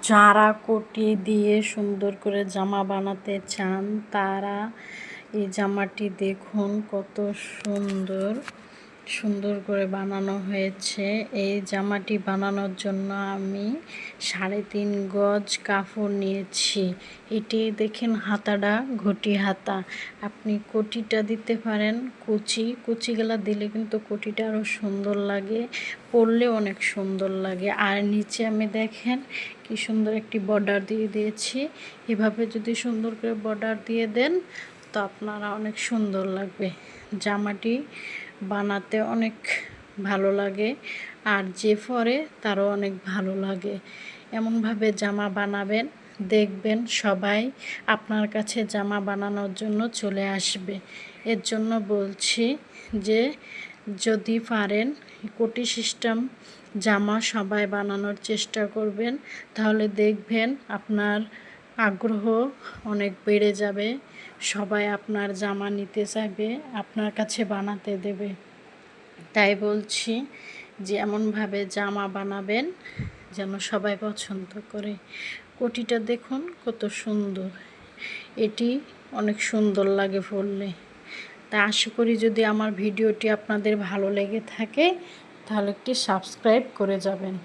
যারা কোটি দিয়ে সুন্দর করে জামা বানাতে চান তারা এই জামাটি দেখুন কত সুন্দর সুন্দর করে বানানো হয়েছে। এই জামাটি বানানোর জন্য আমি 3.5 গজ কাপড় নিয়েছি। এটি দেখেন হাতাটা ঘটি হাতা। আপনি কোটিটা দিতে পারেন, কুচিগুলা দিলে কিন্তু কোটিটা আরও সুন্দর লাগে, পরলে অনেক সুন্দর লাগে। আর নিচে আমি দেখেন কি সুন্দর একটি বর্ডার দিয়ে দিয়েছি। এভাবে যদি সুন্দর করে বর্ডার দিয়ে দেন তো আপনারা অনেক সুন্দর লাগবে। জামাটি বানাতে অনেক ভালো লাগে আর যে পরে তারও অনেক ভালো লাগে। এমনভাবে জামা বানাবেন, দেখবেন সবাই আপনার কাছে জামা বানানোর জন্য চলে আসবে। এর জন্য বলছি যে যদি পারেন কোটি সিস্টেম জামা সবাই বানানোর চেষ্টা করবেন, তাহলে দেখবেন আপনার আগ্রহ অনেক বেড়ে যাবে। সবাই আপনার জামা নিতে চাইবে, আপনার কাছে বানাতে দেবে। তাই বলছি যে এমনভাবে জামা বানাবেন যেন সবাই পছন্দ করে। কোটিটা দেখুন কত সুন্দর, এটি অনেক সুন্দর লাগে পরলে। তা আশা করি যদি আমার ভিডিওটি আপনাদের ভালো লেগে থাকে তাহলে একটি সাবস্ক্রাইব করে যাবেন।